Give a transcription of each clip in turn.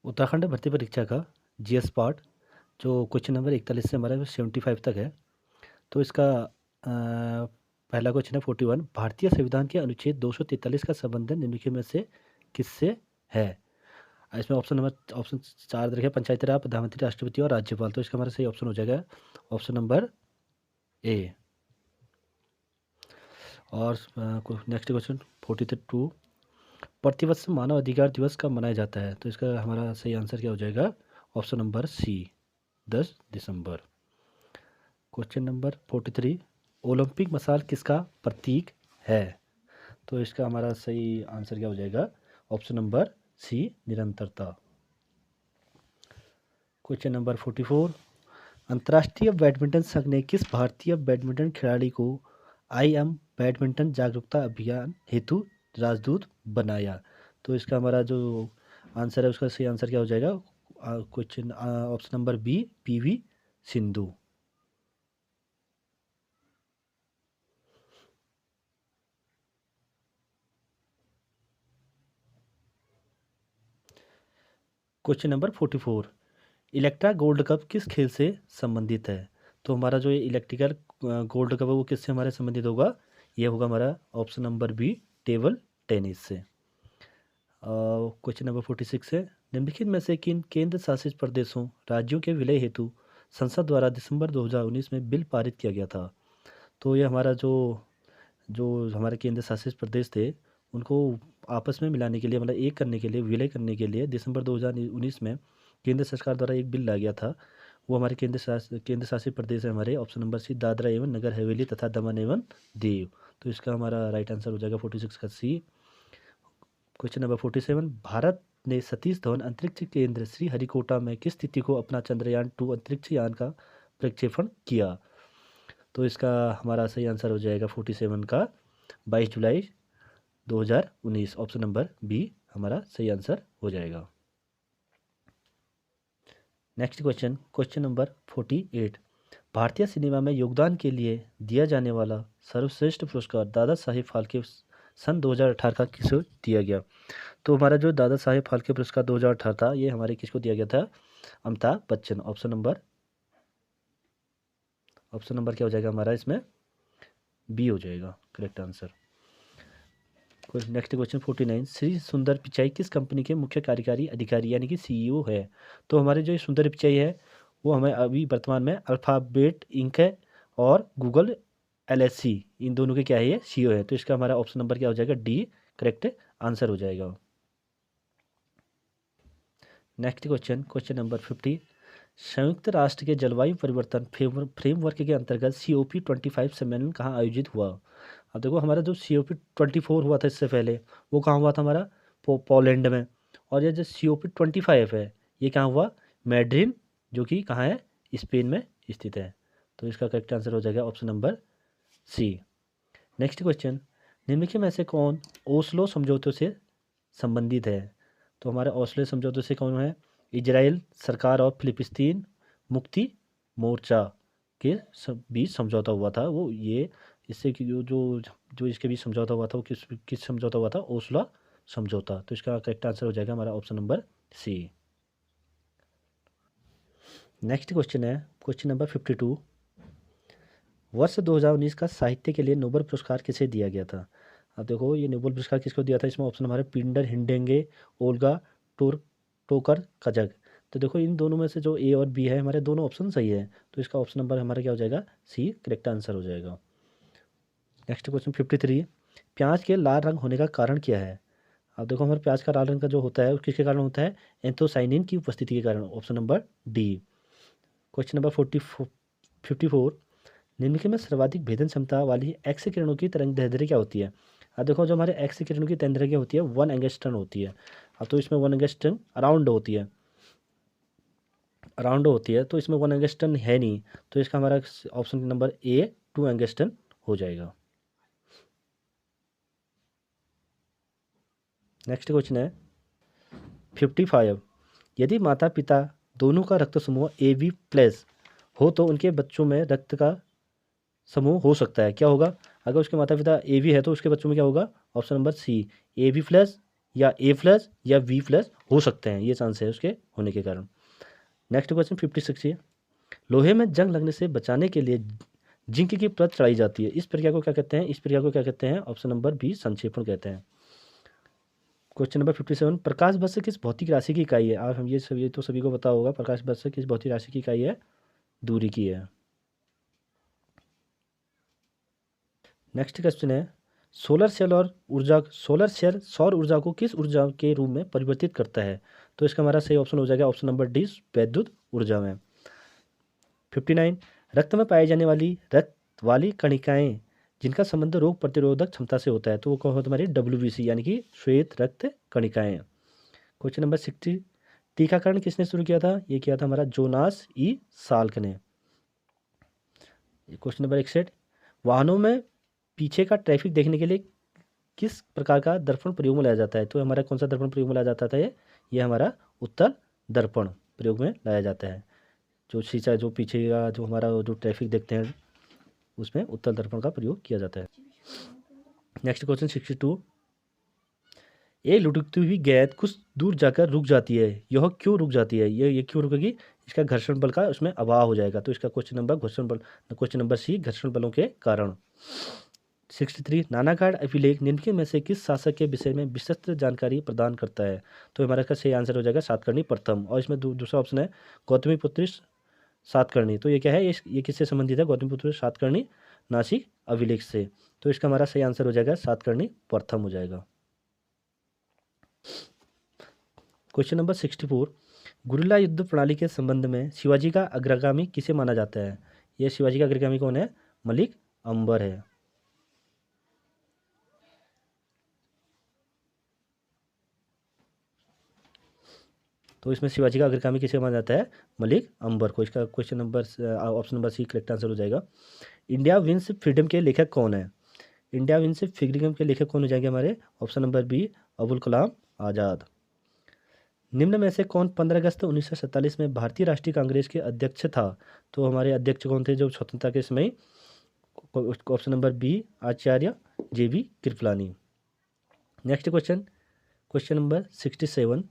उत्तराखंड भर्ती परीक्षा का जीएस पार्ट जो क्वेश्चन नंबर 41 से हमारा 75 तक है। तो इसका पहला क्वेश्चन है 41। भारतीय संविधान के अनुच्छेद 243 का संबंध निम्नलिखित में से किससे है? इसमें ऑप्शन 4 दे रखे हैं, पंचायती राज, प्रधानमंत्री, राष्ट्रपति और राज्यपाल। तो इसका हमारा सही ऑप्शन हो जाएगा ऑप्शन नंबर ए। और नेक्स्ट क्वेश्चन 42। प्रतिवर्ष मानव अधिकार दिवस कब मनाया जाता है? तो इसका हमारा सही आंसर क्या हो जाएगा? ऑप्शन नंबर सी, 10 दिसंबर। Question number 43। ओलंपिक मशाल किसका प्रतीक है? तो इसका हमारा सही आंसर क्या हो जाएगा? ऑप्शन नंबर सी, निरंतरता। Question number 44। अंतर्राष्ट्रीय बैडमिंटन संघ ने किस भारतीय बैडमिंटन खिलाड़ी को IM बैडमिंटन जागरूकता अभियान हेतु राजदूत बनाया? तो इसका हमारा जो आंसर है उसका सही आंसर क्या हो जाएगा? Question option number B, PV Sindhu. Question number 44। Electra gold cup किस खेल से संबंधित है? तो हमारा जो ये इलेक्ट्रिकल गोल्ड कप है वो किससे हमारे संबंधित होगा? ये होगा हमारा option number B, table tennis से। क्वेश्चन नंबर 46 है, निम्नलिखित में से किन केंद्र शासित प्रदेशों राज्यों के विलय हेतु संसद द्वारा दिसंबर 2019 में बिल पारित किया गया था? तो ये हमारा जो जो हमारे केंद्र शासित प्रदेश थे उनको आपस में मिलाने के लिए, मतलब एक करने के लिए, विलय करने के लिए दिसंबर 2019 में केंद्र सरकार द्वारा एक बिल लाया गया था। वो हमारे केंद्र शासित प्रदेश है हमारे ऑप्शन नंबर सी, दादरा एवं नगर हवेली तथा दमन एवं दीव। तो इसका हमारा राइट आंसर हो जाएगा 46 का सी। Question number 47। भारत ने सतीश धवन अंतरिक्ष केंद्र श्रीहरिकोटा में किस तिथि को अपना चंद्रयान-2 अंतरिक्ष यान का प्रक्षेपण किया? तो इसका हमारा सही आंसर हो जाएगा 47 का 22 जुलाई 2019। ऑप्शन नंबर बी हमारा सही आंसर हो जाएगा। Next question, question number 48। भारतीय सिनेमा में योगदान के लिए दिया जाने वाला सर्वश्रेष्ठ पुरस्कार दादा साहेब फाल्के सन 2018 का किसे दिया गया? तो हमारा जो दादा साहेब फाल्के पुरस्कार 2018 था ये हमारे किसको दिया गया था? अमिताभ बच्चन। ऑप्शन नंबर क्या हो जाएगा हमारा? इसमें बी हो जाएगा correct answer. Next question 49। Shri सुंदर पिचाई किस कंपनी के मुख्य कार्यकारी अधिकारी यानी कि CEO है? तो हमारे जो सुंदर पिचाई है वो हमें अभी वर्तमान में अल्फ़ाबेट इंक है और गूगल LSC, इन दोनों के क्या है? ये CEO है। तो इसका हमारा ऑप्शन नंबर क्या हो जाएगा? डी करेक्ट आंसर हो जाएगा। Next question, question number 50। संयुक्त राष्ट्र के जलवायु परिवर्तन फ्रेमवर्क के अंतर्गत COP25 सम्मेलन कहाँ आयोजित हुआ? अब देखो हमारा जो COP24 हुआ था इससे पहले वो कहाँ हुआ था? हमारा पोलैंड में। और ये जो COP25 है ये कहाँ हुआ? मैड्रिड, जो कि कहाँ है? स्पेन में स्थित है। तो इसका करेक्ट आंसर हो जाएगा option number C. Next question, निम्नलिखित में से कौन ओस्लो समझौतों से संबंधित है? तो हमारे ओस्लो समझौतों से कौन है? इजराइल सरकार और फिलिस्तीन मुक्ति मोर्चा के बीच समझौता हुआ था। वो ये इससे कि जो जो जो इसके बीच समझौता हुआ था वो किस समझौता हुआ था? ओस्लो समझौता। तो इसका करेक्ट आंसर हो जाएगा हमारा option number C. Next question है क्वेश्चन नंबर 52। वर्ष 2019 का साहित्य के लिए नोबेल पुरस्कार किसे दिया गया था? अब देखो ये नोबेल पुरस्कार किसको दिया था? इसमें ऑप्शन हमारे पिंडर हिंडेंगे, ओल्गा टोकर कजक। तो देखो इन दोनों में से जो A और B है हमारे दोनों ऑप्शन सही है। तो इसका ऑप्शन नंबर हमारा क्या हो जाएगा? सी करेक्ट आंसर हो जाएगा। Next question 53। प्याज के लाल रंग होने का कारण क्या है? अब देखो हमारे प्याज का लाल रंग का जो होता है वो किसके कारण होता है? एंथोसाइनिन की उपस्थिति के कारण। Option number D. Question number 54। निम्नलिखित में सर्वाधिक भेदन क्षमता वाली एक्स किरणों की तरंग दैर्ध्य क्या होती है? अब देखो जो हमारे एक्स किरणों की तरंग क्या होती है? 1 एंगस्ट्रम होती है। अब तो इसमें 1 एंगस्ट्रम अराउंड होती है, तो इसमें 1 एंगस्ट्रम है नहीं। तो इसका हमारा ऑप्शन नंबर ए 2 एंगस्ट्रम हो जाएगा। नेक्स्ट क्वेश्चन है 55। यदि माता पिता दोनों का रक्त समूह AB+ हो तो उनके बच्चों में रक्त का समूह हो सकता है, क्या होगा? अगर उसके माता पिता AB है तो उसके बच्चों में क्या होगा? ऑप्शन नंबर सी, AB+ या A+ या V+ हो सकते हैं, ये चांस है उसके होने के कारण। नेक्स्ट क्वेश्चन 56 है, लोहे में जंग लगने से बचाने के लिए जिंक की परत चढ़ाई जाती है, इस प्रक्रिया को क्या कहते हैं? इस प्रक्रिया को क्या कहते हैं? ऑप्शन नंबर बी संक्षेपण कहते हैं। क्वेश्चन नंबर 57, प्रकाश वर्ष किस भौतिक राशि की इकाई है? आप हम ये तो सभी को पता होगा, प्रकाश वर्ष किस भौतिक राशि की इकाई है? दूरी की है। नेक्स्ट क्वेश्चन है, सोलर सेल सौर ऊर्जा को किस ऊर्जा के रूप में परिवर्तित करता है? तो इसका हमारा सही ऑप्शन हो जाएगा ऑप्शन नंबर डी वैद्युत ऊर्जा में। 59, रक्त में पाई जाने वाली रक्त वाली कणिकाएं जिनका संबंध रोग प्रतिरोधक क्षमता से होता है, तो वो कौन होता है? हमारी WBC यानी कि श्वेत रक्त कणिकाएं। क्वेश्चन नंबर 60, टीकाकरण किसने शुरू किया था? ये किया था हमारा जोनास ई साल्क ने। क्वेश्चन नंबर 61, वाहनों में पीछे का ट्रैफिक देखने के लिए किस प्रकार का दर्पण प्रयोग में लाया जाता है? तो हमारा कौन सा दर्पण प्रयोग में लाया जाता था? ये हमारा उत्तल दर्पण प्रयोग में लाया जाता है। जो शीशा जो पीछे का जो हमारा जो ट्रैफिक देखते हैं उसमें उत्तल दर्पण का प्रयोग किया जाता है। नेक्स्ट क्वेश्चन 62, एक लुढ़कती हुई गेंद कुछ दूर जाकर रुक जाती है, यह क्यों रुक जाती है? ये क्यों रुकेगी? इसका घर्षण बल का उसमें अभाव हो जाएगा, तो इसका क्वेश्चन नंबर सी घर्षण बलों के कारण। 63, नानाघाट अभिलेख निम्नलिखित में से किस शासक के विषय में विस्तृत जानकारी प्रदान करता है? तो हमारा इसका सही आंसर हो जाएगा सातकर्णी प्रथम, और इसमें दूसरा ऑप्शन है गौतमीपुत्र सातकर्णी। तो ये क्या है? ये किससे संबंधित है? गौतमीपुत्र सातकर्णी नासिक अभिलेख से, तो इसका हमारा सही आंसर हो जाएगा सातकर्णी प्रथम हो जाएगा। क्वेश्चन नंबर 64, गुरिल्ला युद्ध प्रणाली के संबंध में शिवाजी का अग्रगामी किसे माना जाता है? यह शिवाजी का अग्रगामी कौन है? मलिक अंबर है। तो इसमें शिवाजी का अग्रगामी किसे माना जाता है? मलिक अंबर को। इसका question number option number C correct answer हो जाएगा। इंडिया विंस फ्रीडम के लेखक कौन है? इंडिया विंस फ्रीडम के लेखक कौन हो जाएंगे हमारे? Option number B Abul Kalam Azad. निम्न में से कौन 15 अगस्त 1947 में भारतीय राष्ट्रीय कांग्रेस के अध्यक्ष था? तो हमारे अध्यक्ष कौन थे जो स्वतंत्रता के समय? ऑप्शन नंबर बी आचार्य JB Kripalani. Next question number 67,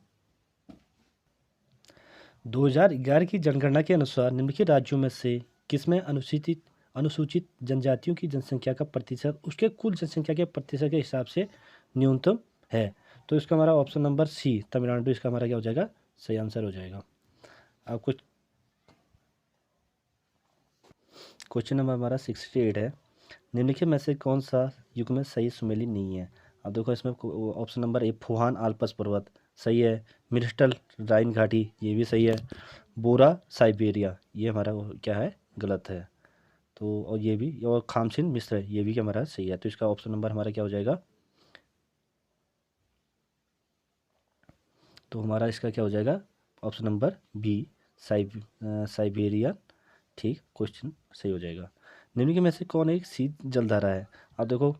2011 की जनगणना के अनुसार निम्नलिखित राज्यों में से किसमें अनुसूचित जनजातियों की जनसंख्या का प्रतिशत उसके कुल जनसंख्या के प्रतिशत के हिसाब से न्यूनतम है? तो इसका हमारा ऑप्शन नंबर सी तमिलनाडु इसका हमारा क्या हो जाएगा? सही आंसर हो जाएगा। अब कुछ क्वेश्चन नंबर हमारा 68 है, निम्नलिखित में से कौन सा युग में सही सुमेली नहीं है? अब देखो इसमें ऑप्शन नंबर ए फुहान आल्पस पर्वत सही है, मिर्स्टल राइन घाटी ये भी सही है, बोरा साइबेरिया ये हमारा क्या है? गलत है। तो और ये भी, और खामसिन मिस्र ये भी क्या हमारा सही है, तो इसका ऑप्शन नंबर हमारा क्या हो जाएगा? तो हमारा इसका क्या हो जाएगा? Option number B Siberia. ठीक, क्वेश्चन सही हो जाएगा। निम्न में से कौन एक शीत जलधारा है? अब देखो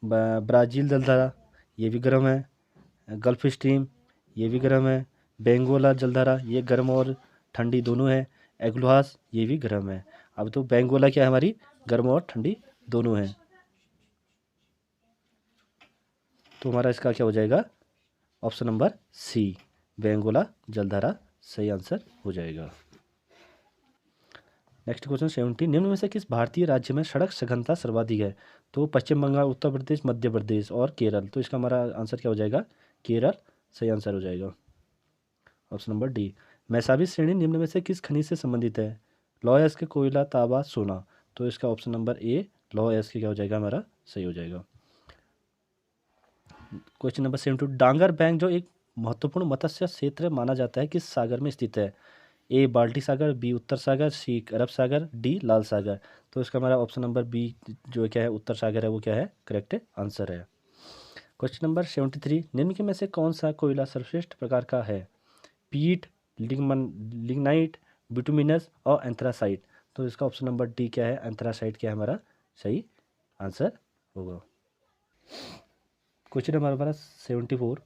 ब्राज़ील जलधारा ये भी गर्म है, गल्फ स्ट्रीम ये भी गर्म है, बेंगोला जलधारा ये गर्म और ठंडी दोनों है, एग्लोहास ये भी गर्म है। अब तो बेंगोला क्या है हमारी? गर्म और ठंडी दोनों है, तो हमारा इसका क्या हो जाएगा? ऑप्शन नंबर सी बेंगोला जलधारा सही आंसर हो जाएगा। नेक्स्ट क्वेश्चन 70, निम्न में से किस भारतीय राज्य में सड़क सघनता सर्वाधिक है? तो पश्चिम बंगाल, उत्तर प्रदेश, मध्य प्रदेश और केरल, तो इसका हमारा आंसर क्या हो जाएगा? केरल सही आंसर हो जाएगा। Option number D. मैसाबी श्रेणी निम्न में से किस खनिज से संबंधित है? लौह अयस्क, कोयला, तांबा, सोना, तो इसका ऑप्शन नंबर ए लौह अयस्क क्या हो जाएगा? हमारा सही हो जाएगा। क्वेश्चन नंबर 72, डांगर बैंक जो एक महत्वपूर्ण मत्स्य क्षेत्र माना जाता है किस सागर में स्थित है? ए बाल्टी सागर, बी उत्तर सागर, सी अरब सागर, डी लाल सागर, तो इसका हमारा ऑप्शन नंबर बी जो क्या है उत्तर सागर है वो क्या है? करेक्ट आंसर है। क्वेश्चन नंबर 73, निम्न के में से कौन सा कोयला सर्वश्रेष्ठ प्रकार का है? पीट, लिग्नाइट, बिटुमिनस और एंथ्रासाइट, तो इसका ऑप्शन नंबर डी क्या है? एंथ्रासाइट क्या है हमारा सही आंसर होगा। क्वेश्चन नंबर हमारा 74,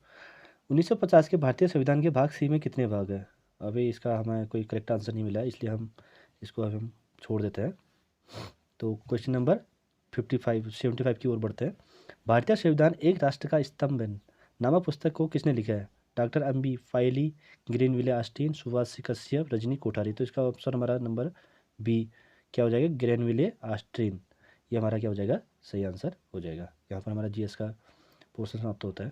1950 के भारतीय संविधान के भाग सी में कितने भाग हैं? अभी इसका हमें कोई करेक्ट आंसर नहीं मिला इसलिए हम इसको हम छोड़ देते हैं। तो क्वेश्चन नंबर 75 की ओर बढ़ते हैं। भारतीय संविधान एक राष्ट्र का स्तंभ नामा पुस्तक को किसने लिखा है? डॉक्टर अम्बी फाइली, ग्रीनविले ऑस्टिन, सुभाष कश्यप, रजनी कोठारी। तो इसका ऑप्शन हमारा नंबर बी क्या हो जाएगा? Granville Austin. ये हमारा क्या हो जाएगा? सही आंसर हो जाएगा। यहाँ पर हमारा जीएस का पोर्शन समाप्त होता है।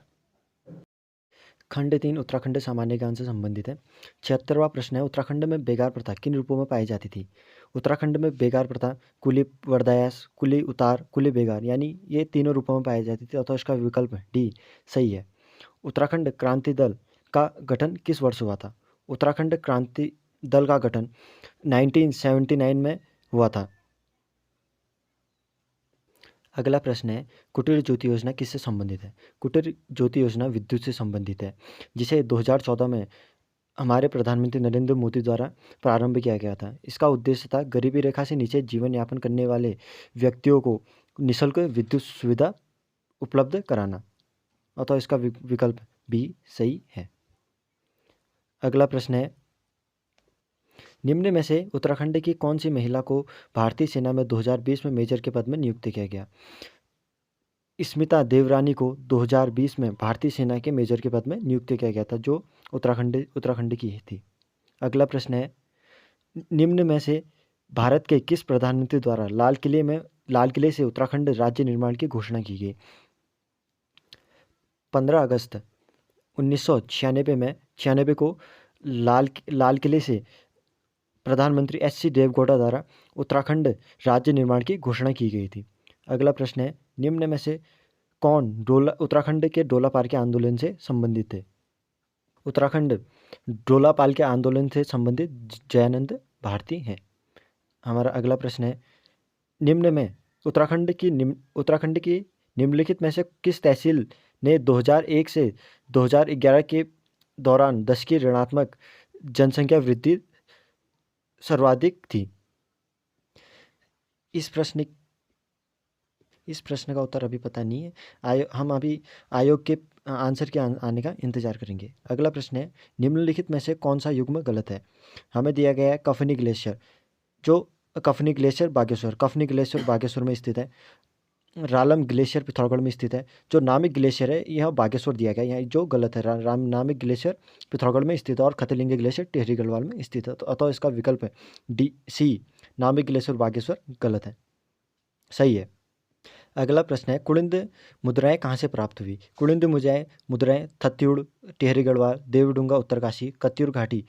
खंड 3 उत्तराखंड सामान्य ज्ञान से संबंधित है। 76वां प्रश्न है, उत्तराखंड में बेगार प्रथा किन रूपों में पाई जाती थी? उत्तराखंड में बेगार प्रथा कुली वरदायस, कुली उतार, कुली बेगार यानी ये तीनों रूपों में पाई जाती थी, अतः इसका विकल्प डी सही है। उत्तराखंड क्रांति दल का गठन किस वर्ष हुआ था? उत्तराखंड क्रांति दल का गठन 1979 में हुआ था। अगला प्रश्न है, कुटीर ज्योति योजना किससे संबंधित है? कुटीर ज्योति योजना विद्युत से संबंधित है, जिसे 2014 में हमारे प्रधानमंत्री नरेंद्र मोदी द्वारा प्रारंभ किया गया था। इसका उद्देश्य था गरीबी रेखा से नीचे जीवन यापन करने वाले व्यक्तियों को निःशुल्क विद्युत सुविधा उपलब्ध कराना, अतः इसका विकल्प बी सही है। अगला प्रश्न है, निम्न में से उत्तराखंड की कौन सी महिला को भारतीय सेना में 2020 में मेजर के पद में नियुक्त किया गया? स्मिता देवरानी को 2020 में भारतीय सेना के मेजर के पद में नियुक्त किया गया था, जो उत्तराखंड की थी। अगला प्रश्न है, निम्न में से भारत के किस प्रधानमंत्री द्वारा लाल किले से उत्तराखंड राज्य निर्माण की घोषणा की गई? 15 अगस्त 1996 को लाल किले से प्रधानमंत्री SC देवगौड़ा द्वारा उत्तराखंड राज्य निर्माण की घोषणा की गई थी। अगला प्रश्न है, निम्न में से कौन उत्तराखंड के डोलापाल के आंदोलन से संबंधित है? उत्तराखंड डोलापाल के आंदोलन से संबंधित जयानंद भारती हैं। हमारा अगला प्रश्न है, निम्न में उत्तराखंड की निम्नलिखित में से किस तहसील ने 2001 से 2011 के दौरान दशकीय ऋणात्मक जनसंख्या वृद्धि सर्वाधिक थी? इस प्रश्न का उत्तर अभी पता नहीं है। हम अभी आयोग के आंसर के आने का इंतजार करेंगे। अगला प्रश्न है, निम्नलिखित में से कौन सा युग्म गलत है? हमें दिया गया है कफनी ग्लेशियर, जो कफनी ग्लेशियर बागेश्वर में स्थित है। रालम ग्लेशियर पिथौरागढ़ में स्थित है। जो नामिक ग्लेशियर है यह बागेश्वर दिया गया है, यहाँ जो गलत है। नामिक ग्लेशियर पिथौरागढ़ में स्थित है और खतलिंग ग्लेशियर टिहरी गढ़वाल में स्थित है, तो अतः इसका विकल्प है डी सी नामिक ग्लेशियर बागेश्वर गलत है, सही है। अगला प्रश्न है, कुलिंद मुद्राएं कहाँ से प्राप्त हुई? कुलिंद मुद्राएं थत्यूड़, टिहरी गढ़वाल, देवडूंगा उत्तरकाशी, कत्यूर घाटी,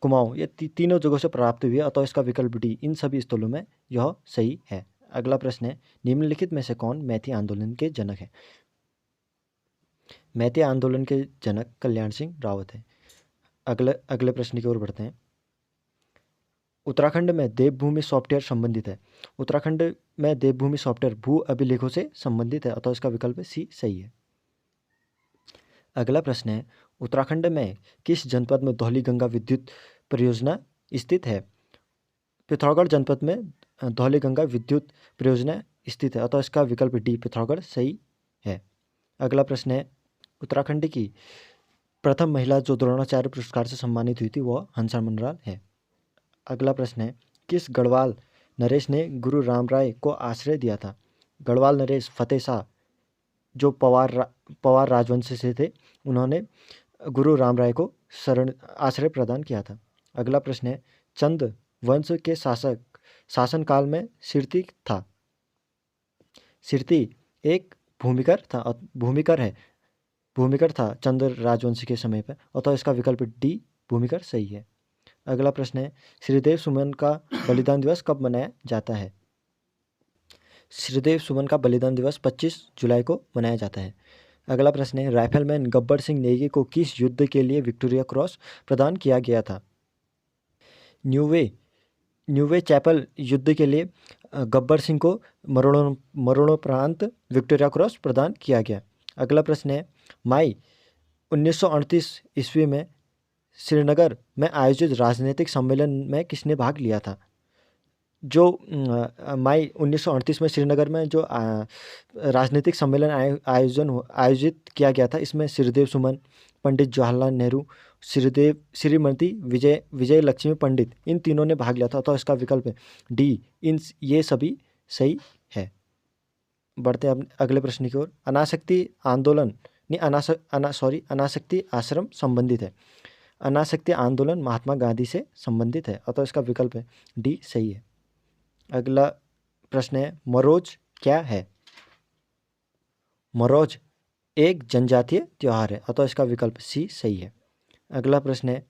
कुमाऊं, ये तीनों जगहों से प्राप्त हुई है, अतः इसका विकल्प डी इन सभी स्थलों में यह सही है। अगला प्रश्न है, निम्नलिखित में से कौन मैती आंदोलन के जनक है? मैती आंदोलन के जनक कल्याण सिंह रावत है। अगले प्रश्न की ओर बढ़ते हैं। उत्तराखंड में देवभूमि सॉफ्टवेयर संबंधित है। उत्तराखंड में देवभूमि सॉफ्टवेयर भू अभिलेखों से संबंधित है, अतः इसका विकल्प सी सही है। अगला प्रश्न है, उत्तराखंड में किस जनपद में धौलीगंगा विद्युत परियोजना स्थित है? पिथौरागढ़ जनपद में धौलीगंगा विद्युत परियोजना स्थित है, अतः इसका विकल्प डी पिथौरागढ़ सही है। अगला प्रश्न है, उत्तराखंड की प्रथम महिला जो द्रोणाचार्य पुरस्कार से सम्मानित हुई थी वह हंसा मंडराल है। अगला प्रश्न है, किस गढ़वाल नरेश ने गुरु रामराय को आश्रय दिया था? गढ़वाल नरेश फतेह शाह, जो पवार राजवंश से थे, उन्होंने गुरु रामराय को आश्रय प्रदान किया था। अगला प्रश्न है, चंद वंश के शासनकाल में सिरती था। सिरती एक भूमिकर था चंद राजवंश के समय पर, अतः इसका विकल्प डी भूमिकर सही है। अगला प्रश्न है, श्रीदेव सुमन का बलिदान दिवस कब मनाया जाता है? श्रीदेव सुमन का बलिदान दिवस 25 जुलाई को मनाया जाता है। अगला प्रश्न है, राइफलमैन गब्बर सिंह नेगी को किस युद्ध के लिए विक्टोरिया क्रॉस प्रदान किया गया था? न्यूवे चैपल युद्ध के लिए गब्बर सिंह को मरणोपरांत विक्टोरिया क्रॉस प्रदान किया गया। अगला प्रश्न है, मई 1938 ईस्वी में श्रीनगर में आयोजित राजनीतिक सम्मेलन में किसने भाग लिया था? जो मई 1938 में श्रीनगर में जो राजनीतिक सम्मेलन आयोजित किया गया था, इसमें श्रीदेव सुमन, पंडित जवाहरलाल नेहरू, श्रीमती विजय लक्ष्मी पंडित, इन तीनों ने भाग लिया था, तो इसका विकल्प है डी ये सभी सही है। बढ़ते हैं अगले प्रश्न की ओर। अनासक्ति आंदोलन अनासक्ति आश्रम संबंधित है। अनासक्ति आंदोलन महात्मा गांधी से संबंधित है, अतः इसका विकल्प है डी सही है। अगला प्रश्न है मरोज क्या है? मरोज एक जनजातीय त्योहार है, अतः इसका विकल्प सी सही है। अगला प्रश्न है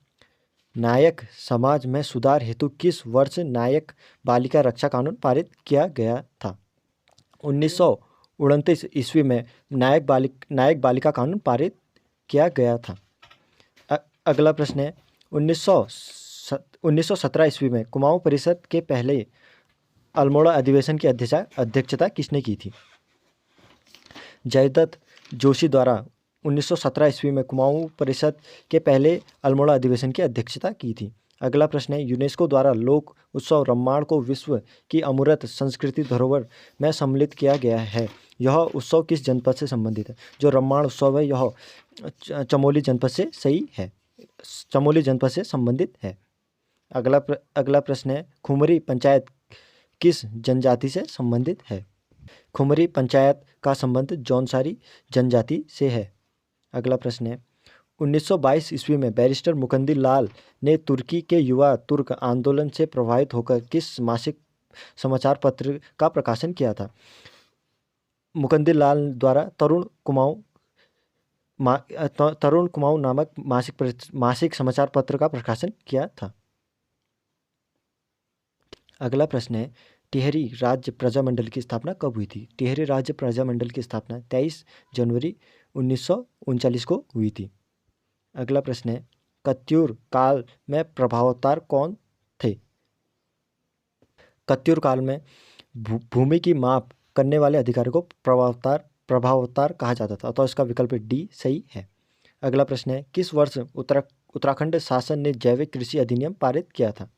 नायक समाज में सुधार हेतु किस वर्ष नायक बालिका रक्षा कानून पारित किया गया था? 1929 ईस्वी में नायक बालिका कानून पारित किया गया था। अगला प्रश्न है 1917 ईस्वी में कुमाऊं परिषद के पहले अल्मोड़ा अधिवेशन की अध्यक्षता किसने की थी? जयदत्त जोशी द्वारा 1917 ईस्वी में कुमाऊं परिषद के पहले अल्मोड़ा अधिवेशन की अध्यक्षता की थी। अगला प्रश्न है यूनेस्को द्वारा लोक उत्सव रम्माण को विश्व की अमूर्त संस्कृति धरोहर में सम्मिलित किया गया है। यह उत्सव किस जनपद से संबंधित है? जो रम्माण उत्सव है यह चमोली जनपद से सही है, चमोली जनपद से संबंधित है। अगला प्रश्न है खुमरी पंचायत किस जनजाति से संबंधित है? खुमरी पंचायत का संबंध जौनसारी जनजाति से है। अगला प्रश्न है 1922 ईस्वी में बैरिस्टर मुकंदी लाल ने तुर्की के युवा तुर्क आंदोलन से प्रभावित होकर किस मासिक समाचार पत्र का प्रकाशन किया था? मुकंदी लाल द्वारा तरुण कुमाऊं नामक मासिक समाचार पत्र का प्रकाशन किया था। अगला प्रश्न है टिहरी राज्य प्रजामंडल की स्थापना कब हुई थी? टिहरी राज्य प्रजामंडल की स्थापना 23 जनवरी 1939 को हुई थी। अगला प्रश्न है कत्यूर काल में प्रभावतार कौन थे? कत्यूर काल में भूमि की माप करने वाले अधिकारी को प्रभावतार कहा जाता था, अतः इसका विकल्प डी सही है। अगला प्रश्न है किस वर्ष उत्तराखंड शासन ने जैविक कृषि अधिनियम पारित किया था?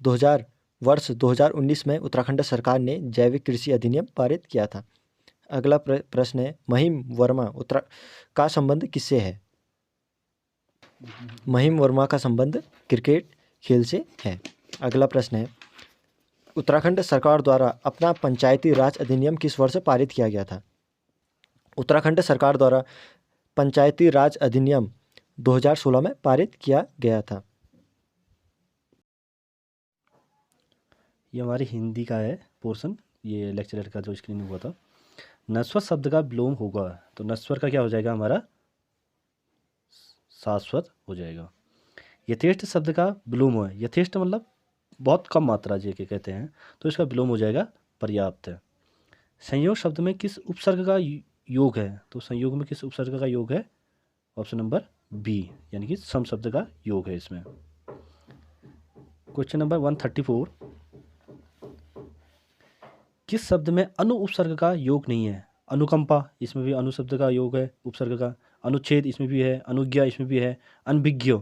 2019 में उत्तराखंड सरकार ने जैविक कृषि अधिनियम पारित किया था। अगला प्रश्न है महिम वर्मा का संबंध किससे है? महिम वर्मा का संबंध क्रिकेट खेल से है। अगला प्रश्न है उत्तराखंड सरकार द्वारा अपना पंचायती राज अधिनियम किस वर्ष पारित किया गया था? उत्तराखंड सरकार द्वारा पंचायती राज अधिनियम 2016 में पारित किया गया था। ये हमारी हिंदी का है पोर्शन, ये लेक्चरर का जो स्क्रीन में हुआ था। नस्वर शब्द का विलोम होगा, तो नस्वर का क्या हो जाएगा हमारा? शाश्वत हो जाएगा। यथेष्ट शब्द का विलोम है, यथेष्ट मतलब बहुत कम मात्रा जे के कहते हैं, तो इसका विलोम हो जाएगा पर्याप्त है। संयोग शब्द में किस उपसर्ग का योग है? तो संयोग में किस उपसर्ग का योग है? ऑप्शन नंबर बी, यानी कि सम शब्द का योग है इसमें। क्वेश्चन नंबर 134 किस शब्द में अनु उपसर्ग का योग नहीं है? अनुकंपा, इसमें भी अनु शब्द का योग है उपसर्ग का। अनुच्छेद इसमें भी है, अनुज्ञा इसमें भी है। अनभिज्ञ,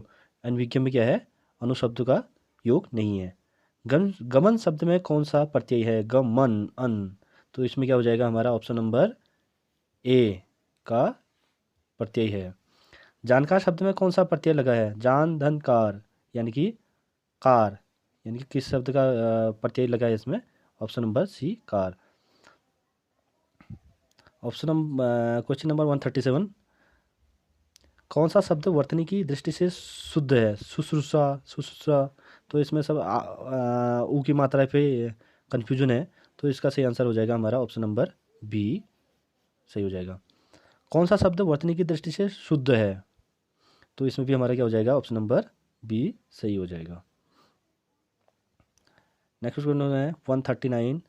अनभिज्ञ में क्या है? अनु शब्द का योग नहीं है। गमन शब्द में कौन सा प्रत्यय है? गमन, अन, तो इसमें क्या हो जाएगा हमारा? ऑप्शन नंबर ए का प्रत्यय है। जानकार शब्द में कौन सा प्रत्यय लगा है? जान धन कार, यानी कि कार, यानी कि किस शब्द का प्रत्यय लगा है इसमें? Option number C car. Question number 137 कौन सा शब्द वर्तनी की दृष्टि से शुद्ध है? शुश्रूषा, तो इसमें सब ऊ की मात्रा पे कन्फ्यूजन है, तो इसका सही आंसर हो जाएगा हमारा ऑप्शन नंबर बी सही हो जाएगा। कौन सा शब्द वर्तनी की दृष्टि से शुद्ध है? तो इसमें भी हमारा क्या हो जाएगा? ऑप्शन नंबर बी सही हो जाएगा। नेक्स्ट क्वेश्चन है 139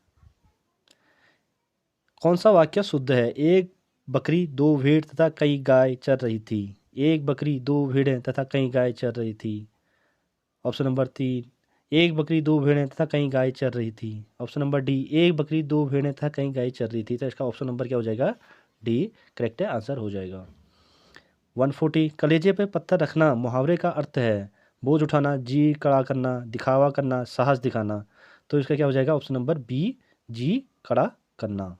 कौन सा वाक्य शुद्ध है? एक बकरी दो भेड़ तथा कई गाय चर रही थी। एक बकरी दो भेड़ें तथा कई गाय चर रही थी। ऑप्शन नंबर 3 एक बकरी दो भेड़ें तथा कई गाय चर रही थी। ऑप्शन नंबर डी एक बकरी दो भेड़ें तथा कई गाय चर रही थी। तो इसका ऑप्शन नंबर क्या हो जाएगा? डी करेक्ट आंसर हो जाएगा। 140 कलेजे पे पत्थर रखना मुहावरे का अर्थ है बोझ उठाना, जी कड़ा करना, दिखावा करना, साहस दिखाना। तो इसका क्या हो जाएगा? ऑप्शन नंबर बी जी कड़ा करना।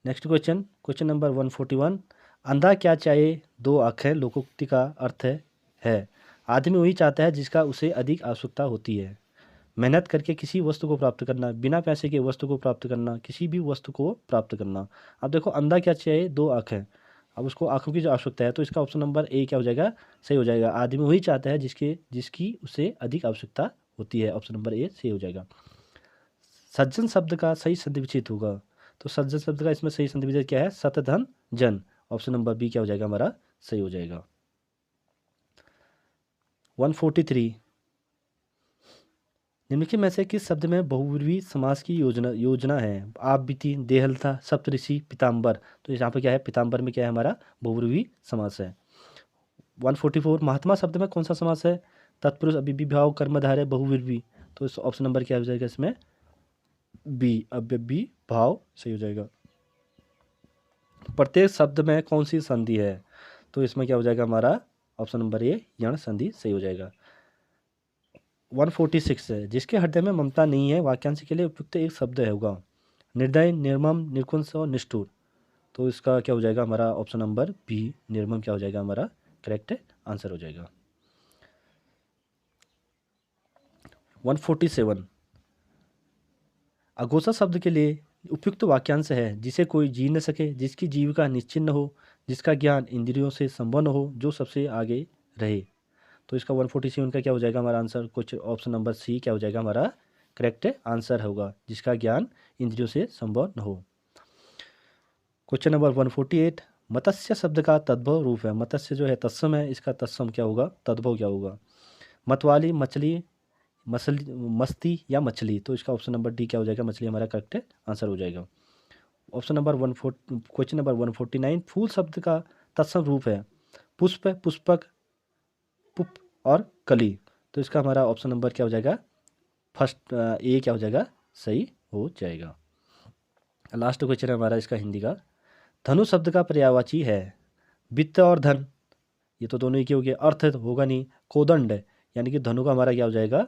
नेक्स्ट क्वेश्चन नंबर 141 अंधा क्या चाहे दो आँखें लोकोक्ति का अर्थ है आदमी वही चाहता है जिसका उसे अधिक आवश्यकता होती है। मेहनत करके किसी वस्तु को प्राप्त करना, बिना पैसे के वस्तु को प्राप्त करना, किसी भी वस्तु को प्राप्त करना। अब देखो अंधा क्या चाहिए, 2 आँखें। अब उसको आँखों की जो आवश्यकता है, तो इसका ऑप्शन नंबर ए क्या हो जाएगा, सही हो जाएगा। आदमी वही चाहता है जिसकी उसे अधिक आवश्यकता होती है। ऑप्शन नंबर ए सही हो जाएगा। सज्जन शब्द का सही संधि विच्छेद होगा, तो सज्जन शब्द का इसमें सही संधि विच्छेद क्या है, सत धन जन। ऑप्शन नंबर बी क्या हो जाएगा हमारा, सही हो जाएगा। 143, निम्नलिखित में से किस शब्द में बहुब्रीहि समास की योजना है। आप बीती, देहलता, सप्तऋषि, पीताम्बर। तो यहाँ पे क्या है, पीताम्बर में क्या है हमारा, बहुब्रीहि समास है। 144, महात्मा शब्द में कौन सा समास है, तत्पुरुष, अव्ययीभाव, कर्मधारय, बहुब्रीहि। तो इस ऑप्शन नंबर क्या हो जाएगा इसमें, बी, अव्ययीभाव सही हो जाएगा। प्रत्येक शब्द में कौन सी संधि है, तो इसमें क्या हो जाएगा हमारा, ऑप्शन नंबर ए, यण संधि सही हो जाएगा। 146 है, जिसके हृदय में ममता नहीं है, वाक्यांश के लिए उपयुक्त एक शब्द है होगा, निर्दय, निर्मम, निकुंज और निष्ठुर। तो इसका क्या हो जाएगा हमारा, ऑप्शन नंबर बी, निर्मम क्या हो जाएगा हमारा करेक्ट आंसर हो जाएगा। 147, अघोषा शब्द के लिए उपयुक्त वाक्यांश है, जिसे कोई जी न सके, जिसकी जीविका निश्चिन्न हो, जिसका ज्ञान इंद्रियों से संपन्न हो, जो सबसे आगे रहे। तो इसका 147 का क्या हो जाएगा हमारा आंसर, कुछ ऑप्शन नंबर सी क्या हो जाएगा हमारा करेक्ट आंसर होगा, जिसका ज्ञान इंद्रियों से संपन्न हो। क्वेश्चन नंबर 148, मत्स्य शब्द का तद्भव रूप है। मत्स्य जो है तत्सम है, इसका तत्सम क्या होगा, तद्भव क्या होगा, मतवाली, मछली, मस्ती या मछली। तो इसका ऑप्शन नंबर डी क्या हो जाएगा, मछली हमारा करेक्ट आंसर हो जाएगा। ऑप्शन नंबर 14, क्वेश्चन नंबर 149, फूल शब्द का तत्सम रूप है, पुष्प, पुष्पक, पुप और कली। तो इसका हमारा ऑप्शन नंबर क्या हो जाएगा, फर्स्ट ए क्या हो जाएगा, सही हो जाएगा। लास्ट क्वेश्चन है हमारा इसका हिंदी का, धनु शब्द का पर्यायवाची है, वित्त और धन, ये तो दोनों ही के हो गए, अर्थ होगा नहीं, कोदंड, यानी कि धनु का हमारा क्या हो जाएगा,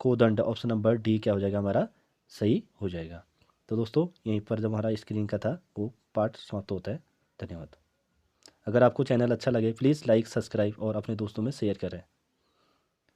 कोदंड। ऑप्शन नंबर डी क्या हो जाएगा हमारा सही हो जाएगा। तो दोस्तों यहीं पर जो हमारा स्क्रीन का था वो पार्ट समाप्त होता है। धन्यवाद। अगर आपको चैनल अच्छा लगे प्लीज़ लाइक, सब्सक्राइब और अपने दोस्तों में शेयर करें।